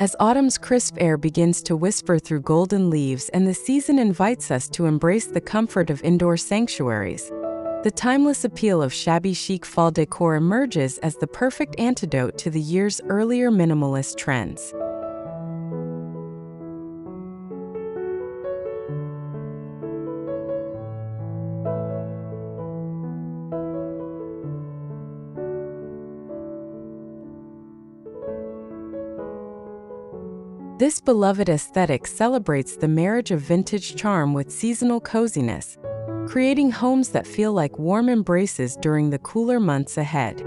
As autumn's crisp air begins to whisper through golden leaves and the season invites us to embrace the comfort of indoor sanctuaries, the timeless appeal of shabby chic fall decor emerges as the perfect antidote to the year's earlier minimalist trends. This beloved aesthetic celebrates the marriage of vintage charm with seasonal coziness, creating homes that feel like warm embraces during the cooler months ahead.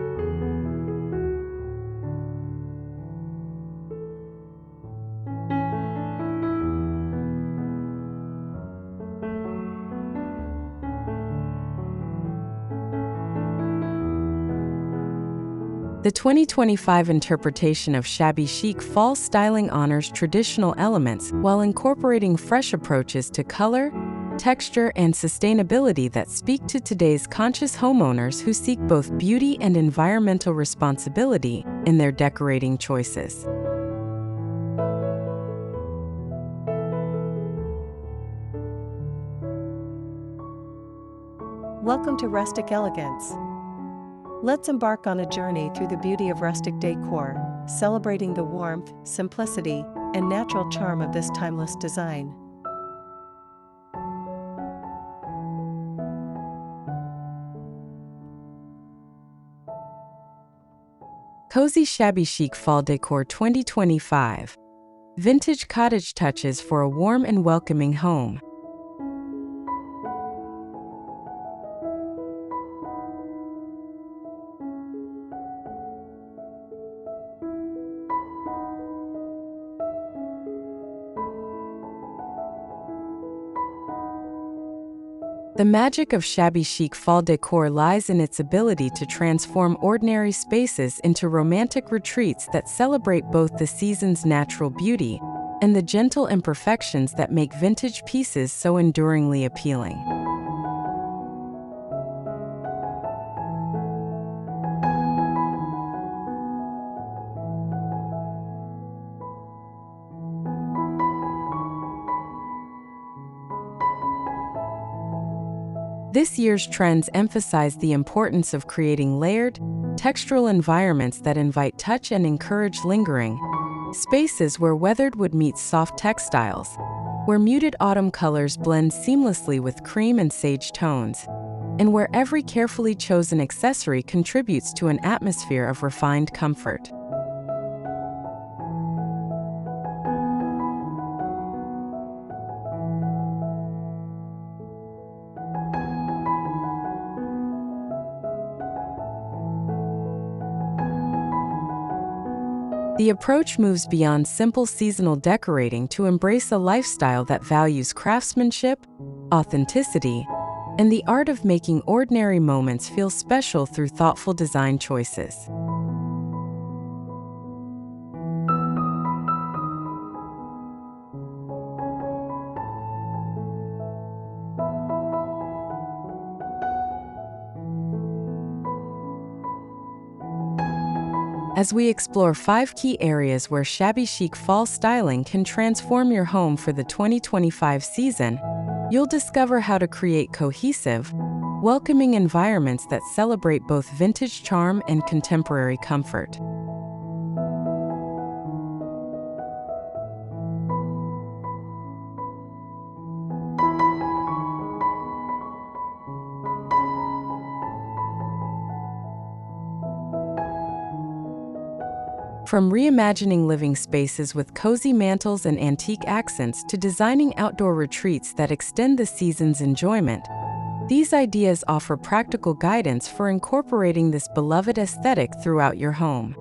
The 2025 interpretation of shabby chic fall styling honors traditional elements while incorporating fresh approaches to color, texture, and sustainability that speak to today's conscious homeowners who seek both beauty and environmental responsibility in their decorating choices. Welcome to Rustic Elegance. Let's embark on a journey through the beauty of rustic decor, celebrating the warmth, simplicity, and natural charm of this timeless design. Cozy Shabby Chic Fall Decor 2025. Vintage cottage touches for a warm and welcoming home. The magic of shabby chic fall decor lies in its ability to transform ordinary spaces into romantic retreats that celebrate both the season's natural beauty and the gentle imperfections that make vintage pieces so enduringly appealing. This year's trends emphasize the importance of creating layered, textural environments that invite touch and encourage lingering, spaces where weathered wood meets soft textiles, where muted autumn colors blend seamlessly with cream and sage tones, and where every carefully chosen accessory contributes to an atmosphere of refined comfort. The approach moves beyond simple seasonal decorating to embrace a lifestyle that values craftsmanship, authenticity, and the art of making ordinary moments feel special through thoughtful design choices. As we explore 5 key areas where shabby chic fall styling can transform your home for the 2025 season, you'll discover how to create cohesive, welcoming environments that celebrate both vintage charm and contemporary comfort. From reimagining living spaces with cozy mantels and antique accents to designing outdoor retreats that extend the season's enjoyment, these ideas offer practical guidance for incorporating this beloved aesthetic throughout your home.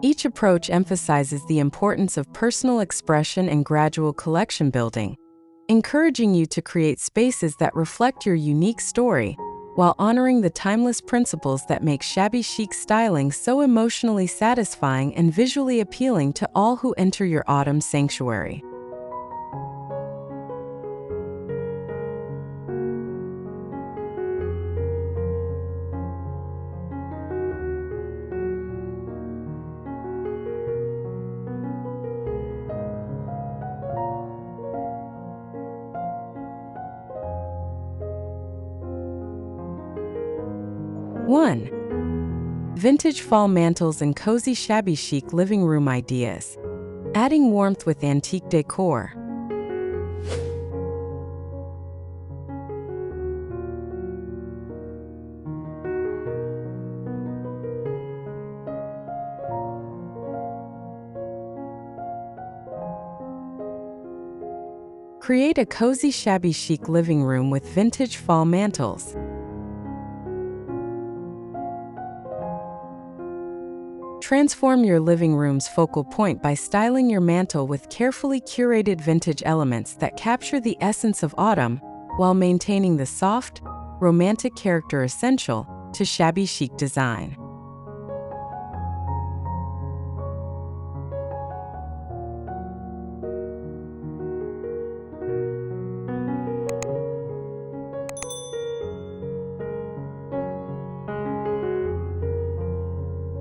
Each approach emphasizes the importance of personal expression and gradual collection building, encouraging you to create spaces that reflect your unique story while honoring the timeless principles that make shabby chic styling so emotionally satisfying and visually appealing to all who enter your autumn sanctuary. One. Vintage fall mantels and cozy shabby chic living room ideas. Adding warmth with antique decor. Create a cozy shabby chic living room with vintage fall mantels. Transform your living room's focal point by styling your mantel with carefully curated vintage elements that capture the essence of autumn while maintaining the soft, romantic character essential to shabby chic design.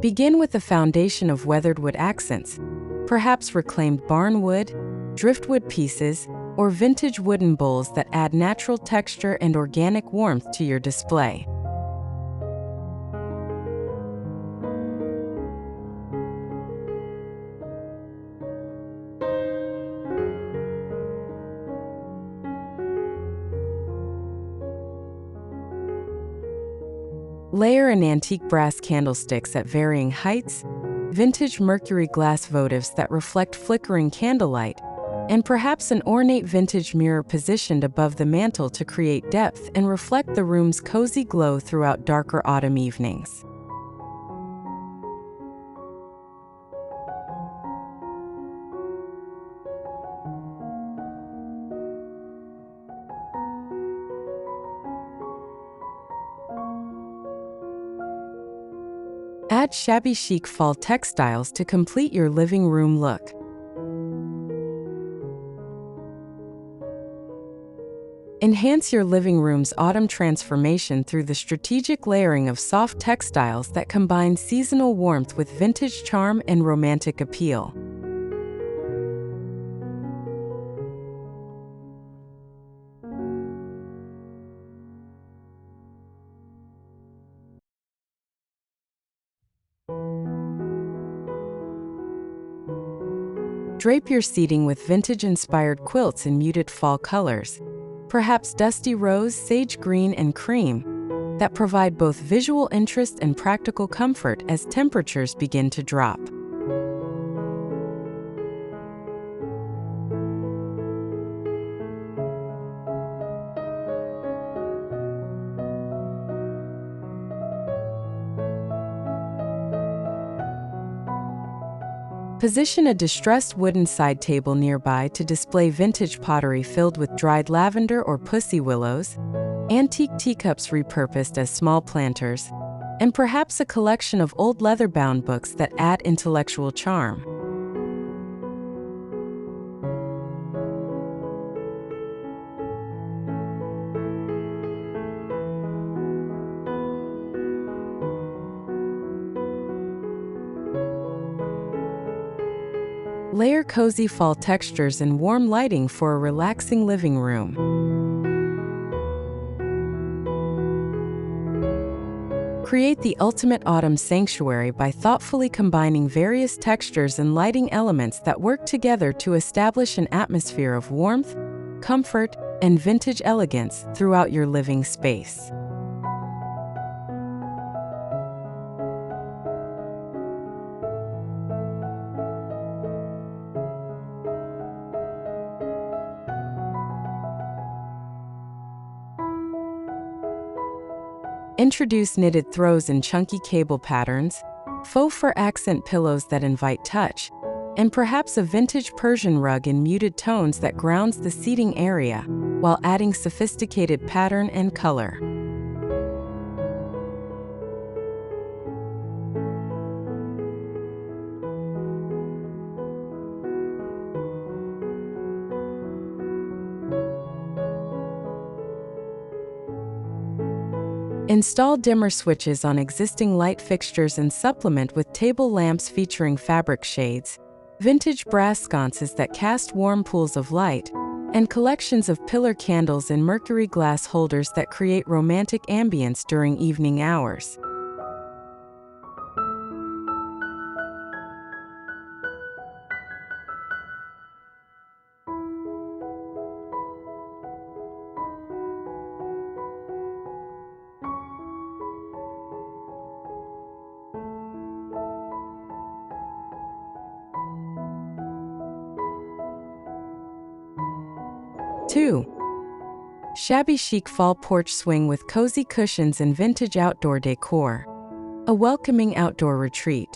Begin with a foundation of weathered wood accents, perhaps reclaimed barn wood, driftwood pieces, or vintage wooden bowls that add natural texture and organic warmth to your display. Layer in antique brass candlesticks at varying heights, vintage mercury glass votives that reflect flickering candlelight, and perhaps an ornate vintage mirror positioned above the mantel to create depth and reflect the room's cozy glow throughout darker autumn evenings. Add shabby chic fall textiles to complete your living room look. Enhance your living room's autumn transformation through the strategic layering of soft textiles that combine seasonal warmth with vintage charm and romantic appeal. Drape your seating with vintage-inspired quilts in muted fall colors, perhaps dusty rose, sage green, and cream, that provide both visual interest and practical comfort as temperatures begin to drop. Position a distressed wooden side table nearby to display vintage pottery filled with dried lavender or pussy willows, antique teacups repurposed as small planters, and perhaps a collection of old leather-bound books that add intellectual charm. Layer cozy fall textures and warm lighting for a relaxing living room. Create the ultimate autumn sanctuary by thoughtfully combining various textures and lighting elements that work together to establish an atmosphere of warmth, comfort, and vintage elegance throughout your living space. Introduce knitted throws in chunky cable patterns, faux fur accent pillows that invite touch, and perhaps a vintage Persian rug in muted tones that grounds the seating area while adding sophisticated pattern and color. Install dimmer switches on existing light fixtures and supplement with table lamps featuring fabric shades, vintage brass sconces that cast warm pools of light, and collections of pillar candles in mercury glass holders that create romantic ambience during evening hours. Two, Shabby Chic Fall Porch Swing with cozy cushions and vintage outdoor decor. A welcoming outdoor retreat.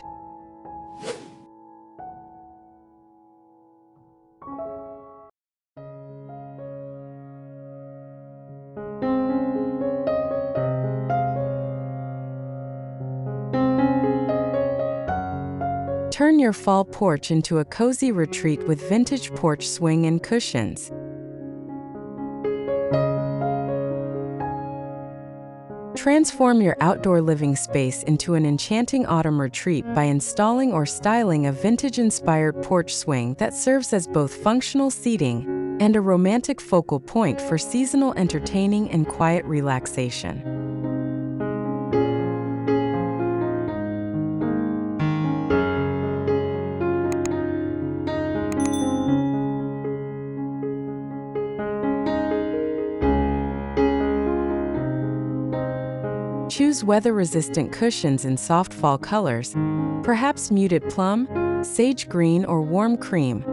Turn your fall porch into a cozy retreat with vintage porch swing and cushions. Transform your outdoor living space into an enchanting autumn retreat by installing or styling a vintage-inspired porch swing that serves as both functional seating and a romantic focal point for seasonal entertaining and quiet relaxation. Choose weather-resistant cushions in soft fall colors, perhaps muted plum, sage green, or warm cream,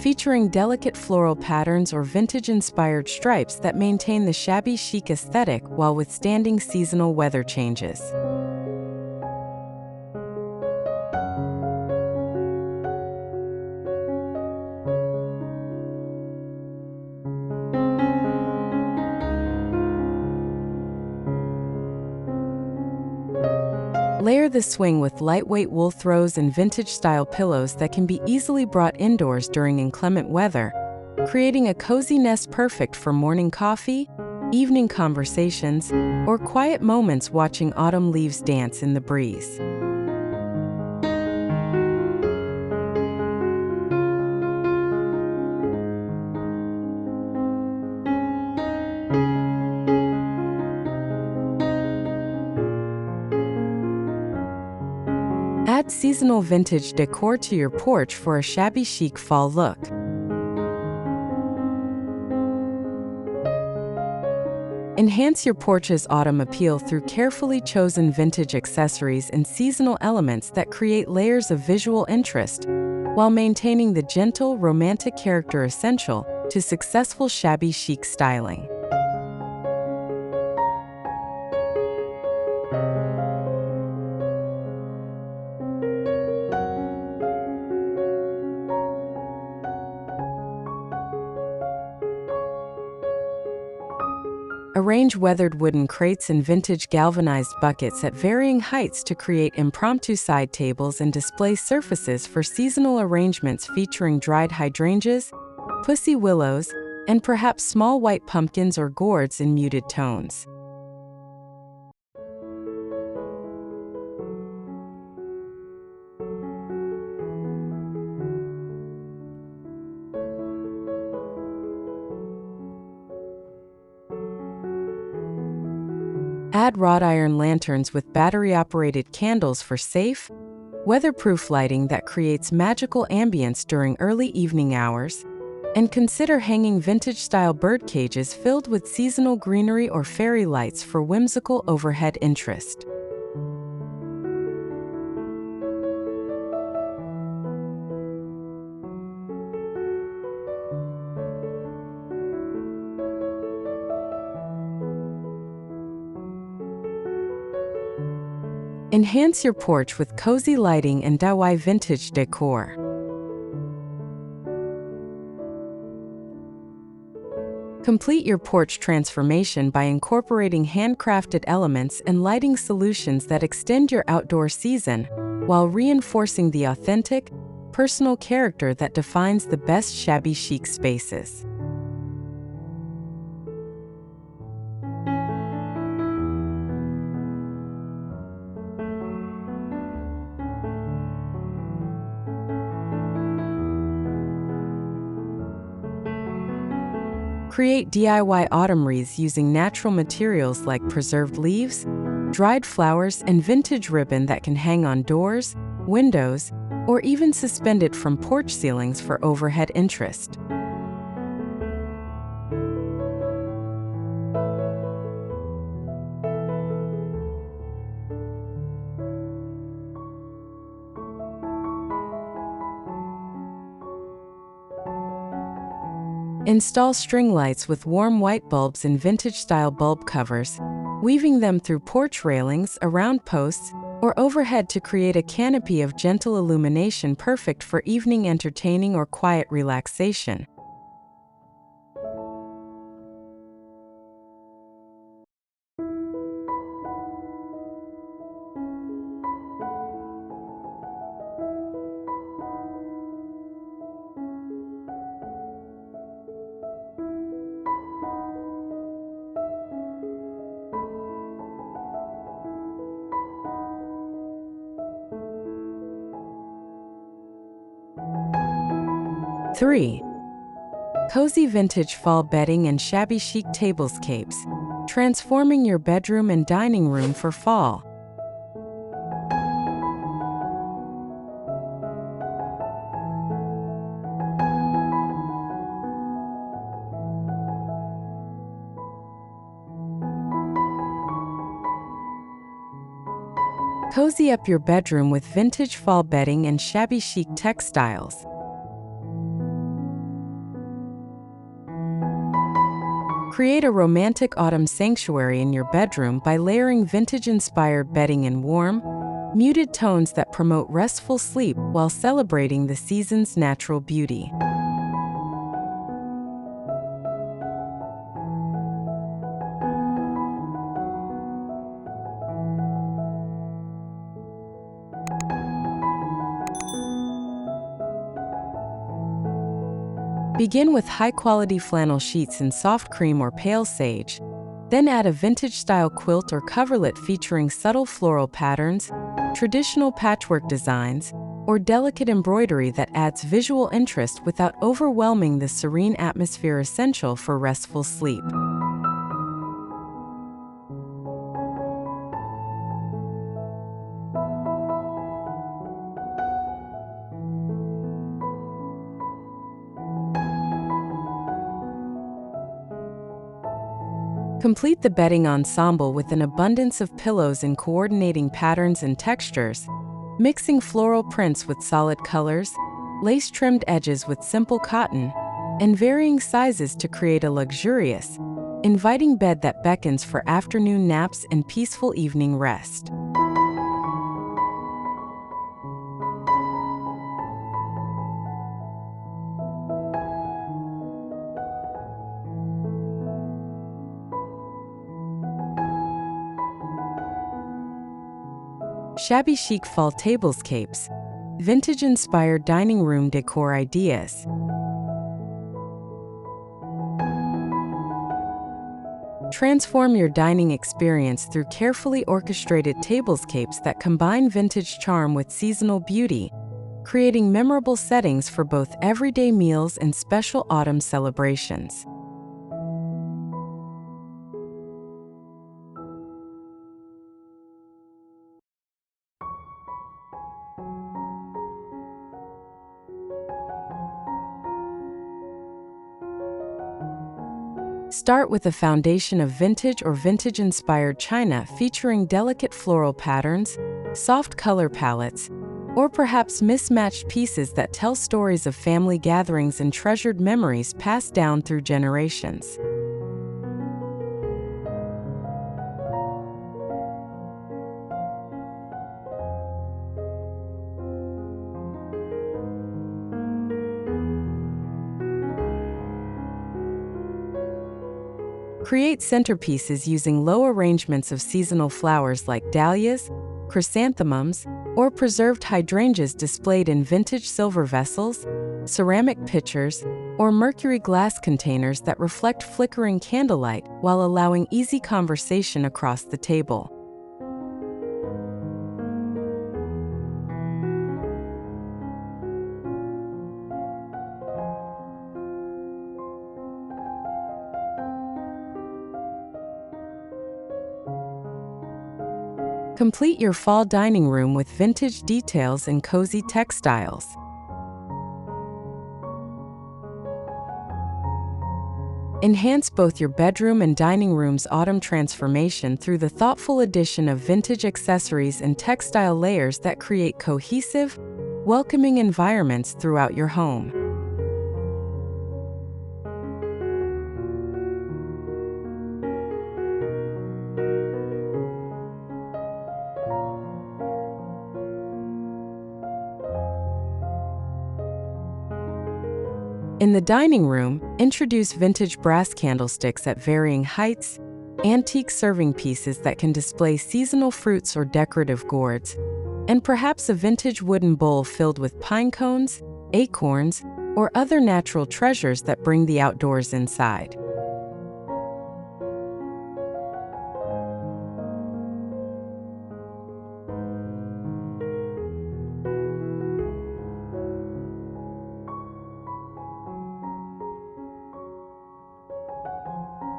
featuring delicate floral patterns or vintage-inspired stripes that maintain the shabby chic aesthetic while withstanding seasonal weather changes. Layer the swing with lightweight wool throws and vintage-style pillows that can be easily brought indoors during inclement weather, creating a cozy nest perfect for morning coffee, evening conversations, or quiet moments watching autumn leaves dance in the breeze. Add seasonal vintage decor to your porch for a shabby chic fall look. Enhance your porch's autumn appeal through carefully chosen vintage accessories and seasonal elements that create layers of visual interest, while maintaining the gentle, romantic character essential to successful shabby chic styling. Arrange weathered wooden crates and vintage galvanized buckets at varying heights to create impromptu side tables and display surfaces for seasonal arrangements featuring dried hydrangeas, pussy willows, and perhaps small white pumpkins or gourds in muted tones. Add wrought iron lanterns with battery-operated candles for safe, weatherproof lighting that creates magical ambience during early evening hours, and consider hanging vintage-style bird cages filled with seasonal greenery or fairy lights for whimsical overhead interest. Enhance your porch with cozy lighting and DIY vintage decor. Complete your porch transformation by incorporating handcrafted elements and lighting solutions that extend your outdoor season, while reinforcing the authentic, personal character that defines the best shabby chic spaces. Create DIY autumn wreaths using natural materials like preserved leaves, dried flowers, and vintage ribbon that can hang on doors, windows, or even suspended from porch ceilings for overhead interest. Install string lights with warm white bulbs in vintage-style bulb covers, weaving them through porch railings, around posts, or overhead to create a canopy of gentle illumination perfect for evening entertaining or quiet relaxation. Three, cozy vintage fall bedding and shabby chic tablescapes, transforming your bedroom and dining room for fall. Cozy up your bedroom with vintage fall bedding and shabby chic textiles. Create a romantic autumn sanctuary in your bedroom by layering vintage-inspired bedding in warm, muted tones that promote restful sleep while celebrating the season's natural beauty. Begin with high-quality flannel sheets in soft cream or pale sage, then add a vintage-style quilt or coverlet featuring subtle floral patterns, traditional patchwork designs, or delicate embroidery that adds visual interest without overwhelming the serene atmosphere essential for restful sleep. Complete the bedding ensemble with an abundance of pillows in coordinating patterns and textures, mixing floral prints with solid colors, lace-trimmed edges with simple cotton, and varying sizes to create a luxurious, inviting bed that beckons for afternoon naps and peaceful evening rest. Shabby chic fall tablescapes, vintage-inspired dining room decor ideas. Transform your dining experience through carefully orchestrated tablescapes that combine vintage charm with seasonal beauty, creating memorable settings for both everyday meals and special autumn celebrations. Start with a foundation of vintage or vintage-inspired china featuring delicate floral patterns, soft color palettes, or perhaps mismatched pieces that tell stories of family gatherings and treasured memories passed down through generations. Create centerpieces using low arrangements of seasonal flowers like dahlias, chrysanthemums, or preserved hydrangeas displayed in vintage silver vessels, ceramic pitchers, or mercury glass containers that reflect flickering candlelight while allowing easy conversation across the table. Complete your fall dining room with vintage details and cozy textiles. Enhance both your bedroom and dining room's autumn transformation through the thoughtful addition of vintage accessories and textile layers that create cohesive, welcoming environments throughout your home. In the dining room, introduce vintage brass candlesticks at varying heights, antique serving pieces that can display seasonal fruits or decorative gourds, and perhaps a vintage wooden bowl filled with pinecones, acorns, or other natural treasures that bring the outdoors inside.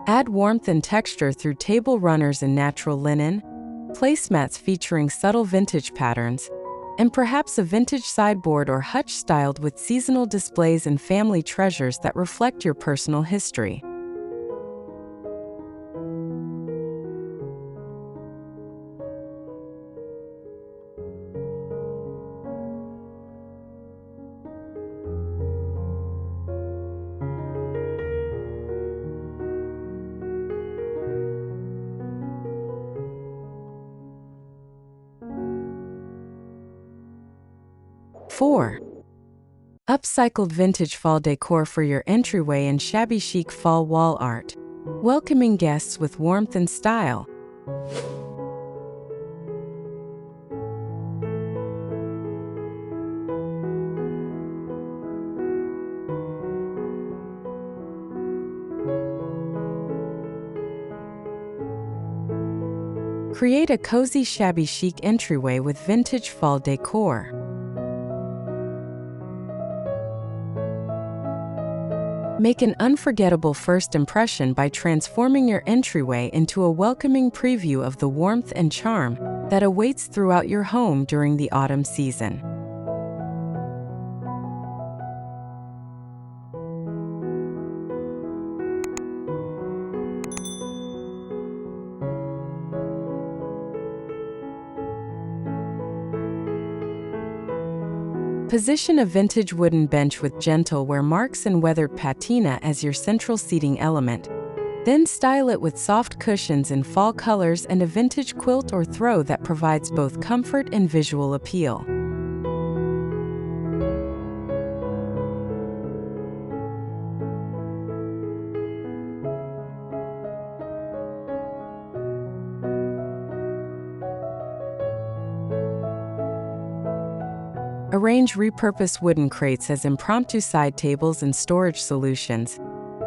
Add warmth and texture through table runners in natural linen, placemats featuring subtle vintage patterns, and perhaps a vintage sideboard or hutch styled with seasonal displays and family treasures that reflect your personal history. Four. Upcycled vintage fall decor for your entryway and shabby chic fall wall art, welcoming guests with warmth and style. Create a cozy shabby chic entryway with vintage fall decor. Make an unforgettable first impression by transforming your entryway into a welcoming preview of the warmth and charm that awaits throughout your home during the autumn season. Position a vintage wooden bench with gentle wear marks and weathered patina as your central seating element. Then style it with soft cushions in fall colors and a vintage quilt or throw that provides both comfort and visual appeal. Arrange repurposed wooden crates as impromptu side tables and storage solutions,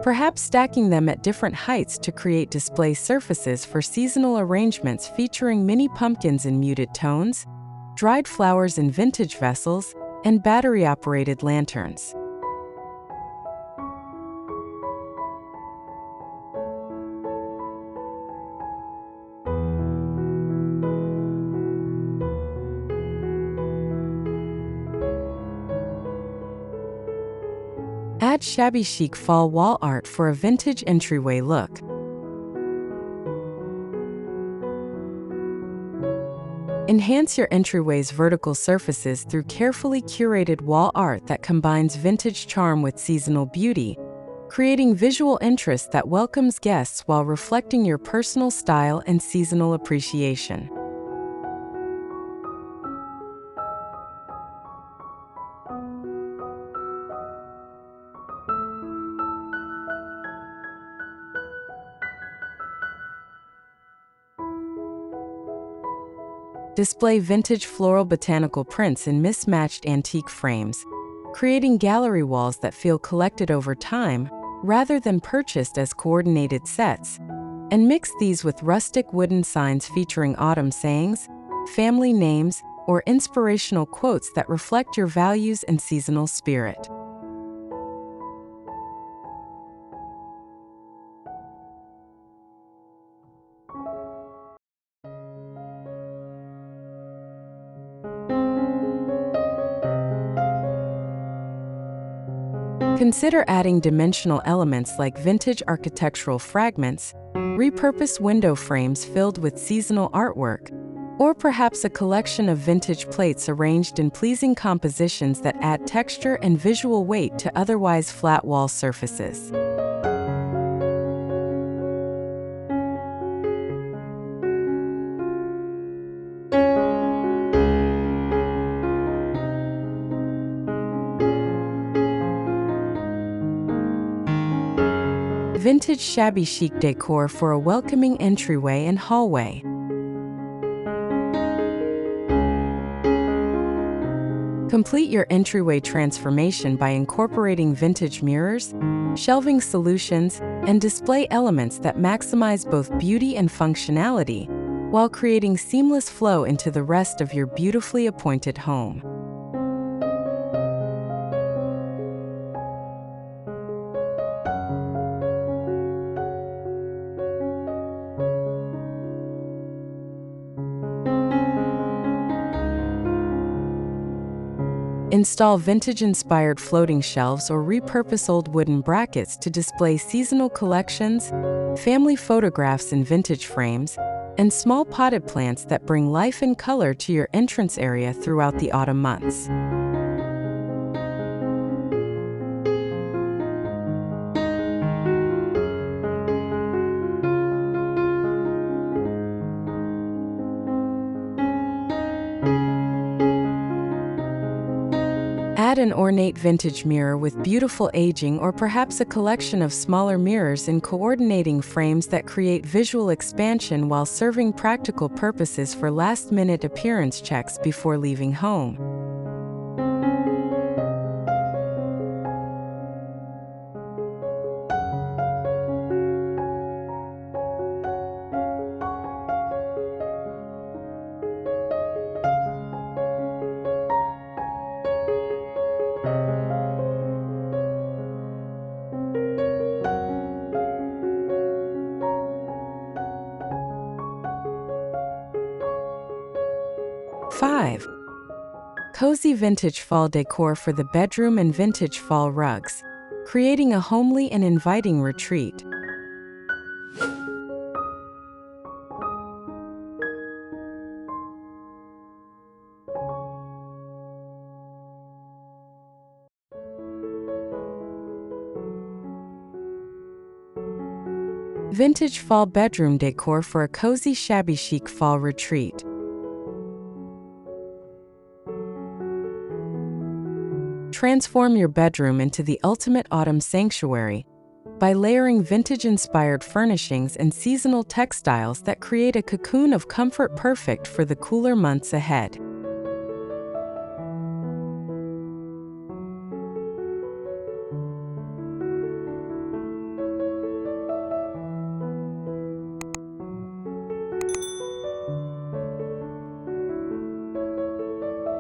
perhaps stacking them at different heights to create display surfaces for seasonal arrangements featuring mini pumpkins in muted tones, dried flowers in vintage vessels, and battery-operated lanterns. Add shabby chic fall wall art for a vintage entryway look. Enhance your entryway's vertical surfaces through carefully curated wall art that combines vintage charm with seasonal beauty, creating visual interest that welcomes guests while reflecting your personal style and seasonal appreciation. Display vintage floral botanical prints in mismatched antique frames, creating gallery walls that feel collected over time rather than purchased as coordinated sets, and mix these with rustic wooden signs featuring autumn sayings, family names, or inspirational quotes that reflect your values and seasonal spirit. Consider adding dimensional elements like vintage architectural fragments, repurposed window frames filled with seasonal artwork, or perhaps a collection of vintage plates arranged in pleasing compositions that add texture and visual weight to otherwise flat wall surfaces. Vintage shabby chic decor for a welcoming entryway and hallway. Complete your entryway transformation by incorporating vintage mirrors, shelving solutions, and display elements that maximize both beauty and functionality, while creating seamless flow into the rest of your beautifully appointed home. Install vintage-inspired floating shelves or repurpose old wooden brackets to display seasonal collections, family photographs in vintage frames, and small potted plants that bring life and color to your entrance area throughout the autumn months. Add an ornate vintage mirror with beautiful aging or perhaps a collection of smaller mirrors in coordinating frames that create visual expansion while serving practical purposes for last-minute appearance checks before leaving home. Five. Cozy vintage fall decor for the bedroom and vintage fall rugs, creating a homely and inviting retreat. Vintage fall bedroom decor for a cozy shabby chic fall retreat. Transform your bedroom into the ultimate autumn sanctuary by layering vintage-inspired furnishings and seasonal textiles that create a cocoon of comfort perfect for the cooler months ahead.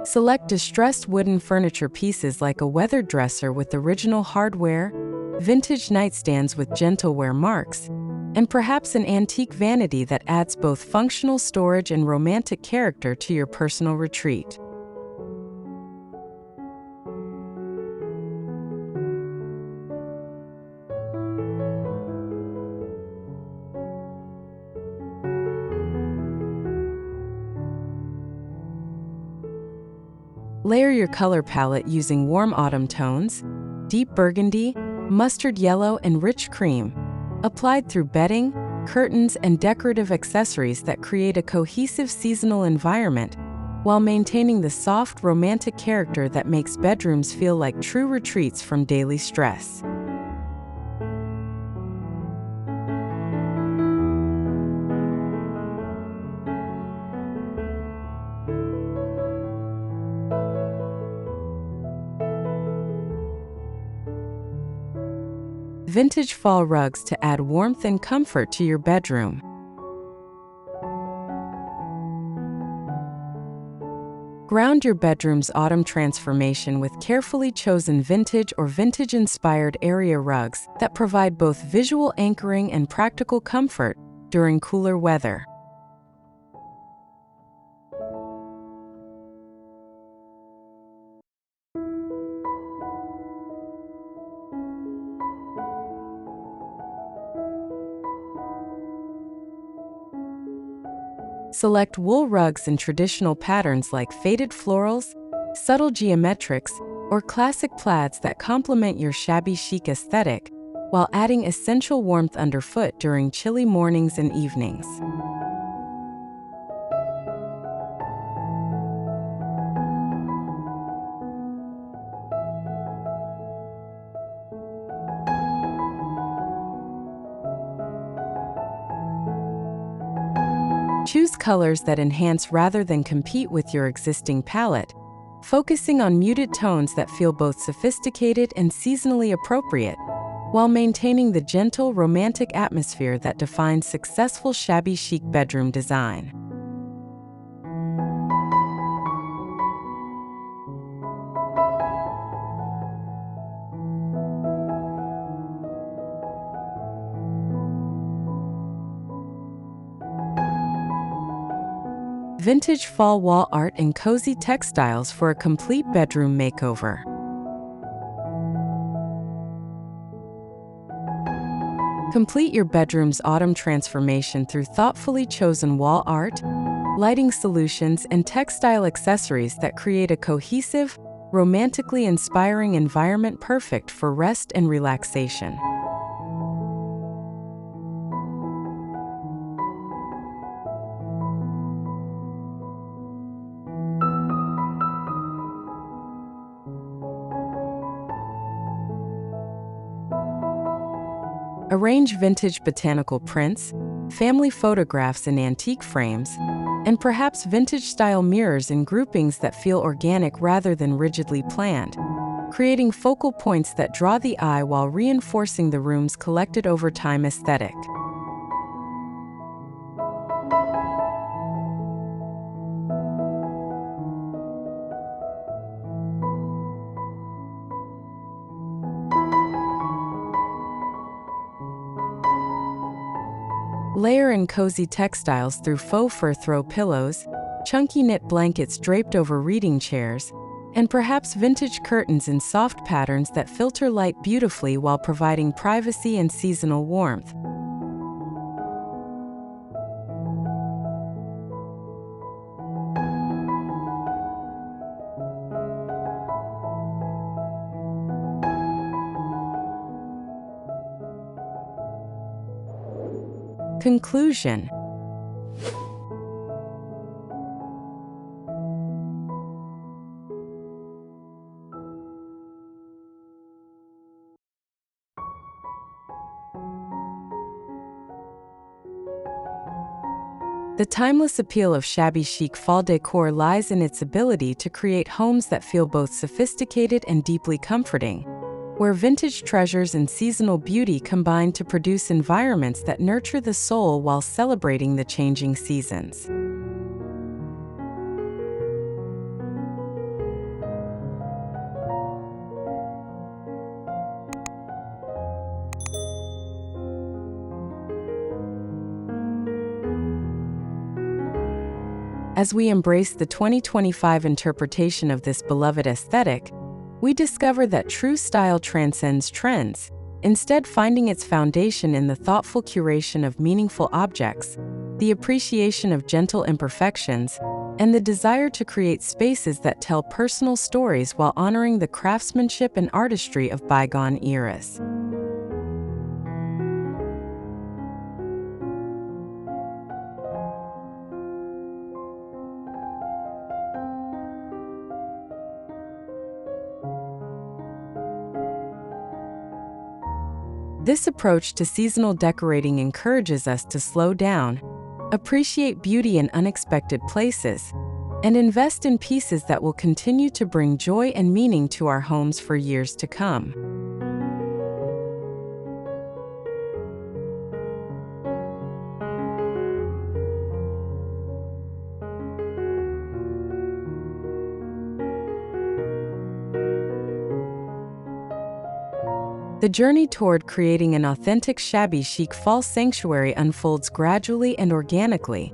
Select distressed wooden furniture pieces like a weathered dresser with original hardware, vintage nightstands with gentle wear marks, and perhaps an antique vanity that adds both functional storage and romantic character to your personal retreat. Layer your color palette using warm autumn tones, deep burgundy, mustard yellow, and rich cream, applied through bedding, curtains, and decorative accessories that create a cohesive seasonal environment while maintaining the soft, romantic character that makes bedrooms feel like true retreats from daily stress. Vintage fall rugs to add warmth and comfort to your bedroom. Ground your bedroom's autumn transformation with carefully chosen vintage or vintage-inspired area rugs that provide both visual anchoring and practical comfort during cooler weather. Select wool rugs in traditional patterns like faded florals, subtle geometrics, or classic plaids that complement your shabby chic aesthetic, while adding essential warmth underfoot during chilly mornings and evenings. Choose colors that enhance rather than compete with your existing palette, focusing on muted tones that feel both sophisticated and seasonally appropriate, while maintaining the gentle, romantic atmosphere that defines successful shabby chic bedroom design. Vintage fall wall art and cozy textiles for a complete bedroom makeover. Complete your bedroom's autumn transformation through thoughtfully chosen wall art, lighting solutions, and textile accessories that create a cohesive, romantically inspiring environment perfect for rest and relaxation. Arrange vintage botanical prints, family photographs in antique frames, and perhaps vintage-style mirrors in groupings that feel organic rather than rigidly planned, creating focal points that draw the eye while reinforcing the room's collected-over-time aesthetic. Layer in cozy textiles through faux fur throw pillows, chunky knit blankets draped over reading chairs, and perhaps vintage curtains in soft patterns that filter light beautifully while providing privacy and seasonal warmth. Conclusion. The timeless appeal of shabby chic fall decor lies in its ability to create homes that feel both sophisticated and deeply comforting, where vintage treasures and seasonal beauty combine to produce environments that nurture the soul while celebrating the changing seasons. As we embrace the 2025 interpretation of this beloved aesthetic, we discover that true style transcends trends, instead finding its foundation in the thoughtful curation of meaningful objects, the appreciation of gentle imperfections, and the desire to create spaces that tell personal stories while honoring the craftsmanship and artistry of bygone eras. This approach to seasonal decorating encourages us to slow down, appreciate beauty in unexpected places, and invest in pieces that will continue to bring joy and meaning to our homes for years to come. The journey toward creating an authentic shabby chic fall sanctuary unfolds gradually and organically,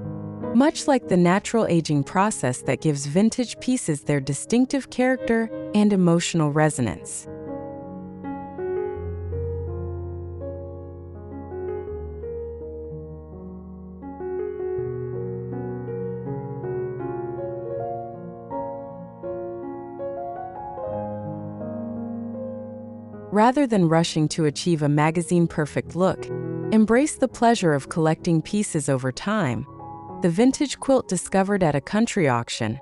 much like the natural aging process that gives vintage pieces their distinctive character and emotional resonance. Rather than rushing to achieve a magazine-perfect look, embrace the pleasure of collecting pieces over time. The vintage quilt discovered at a country auction,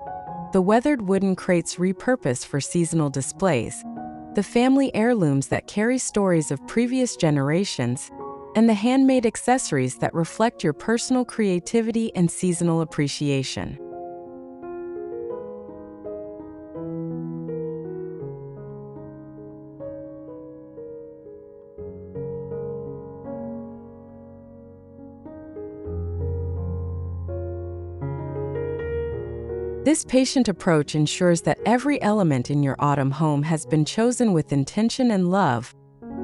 the weathered wooden crates repurposed for seasonal displays, the family heirlooms that carry stories of previous generations, and the handmade accessories that reflect your personal creativity and seasonal appreciation. This patient approach ensures that every element in your autumn home has been chosen with intention and love,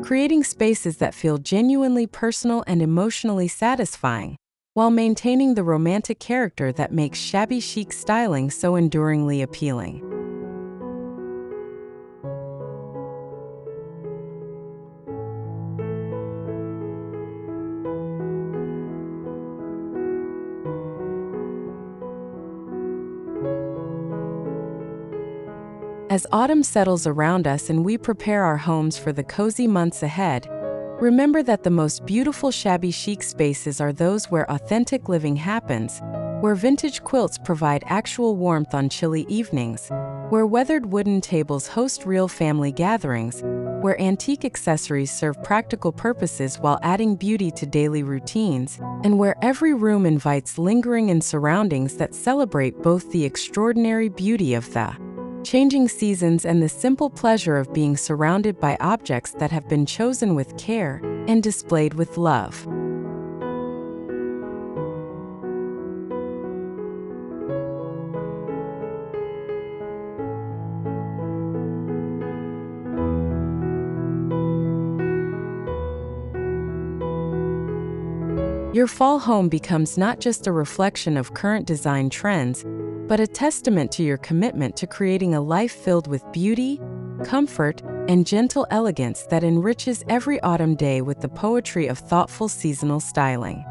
creating spaces that feel genuinely personal and emotionally satisfying, while maintaining the romantic character that makes shabby chic styling so enduringly appealing. As autumn settles around us and we prepare our homes for the cozy months ahead, remember that the most beautiful shabby chic spaces are those where authentic living happens, where vintage quilts provide actual warmth on chilly evenings, where weathered wooden tables host real family gatherings, where antique accessories serve practical purposes while adding beauty to daily routines, and where every room invites lingering in surroundings that celebrate both the extraordinary beauty of the changing seasons and the simple pleasure of being surrounded by objects that have been chosen with care and displayed with love. Your fall home becomes not just a reflection of current design trends, but a testament to your commitment to creating a life filled with beauty, comfort, and gentle elegance that enriches every autumn day with the poetry of thoughtful seasonal styling.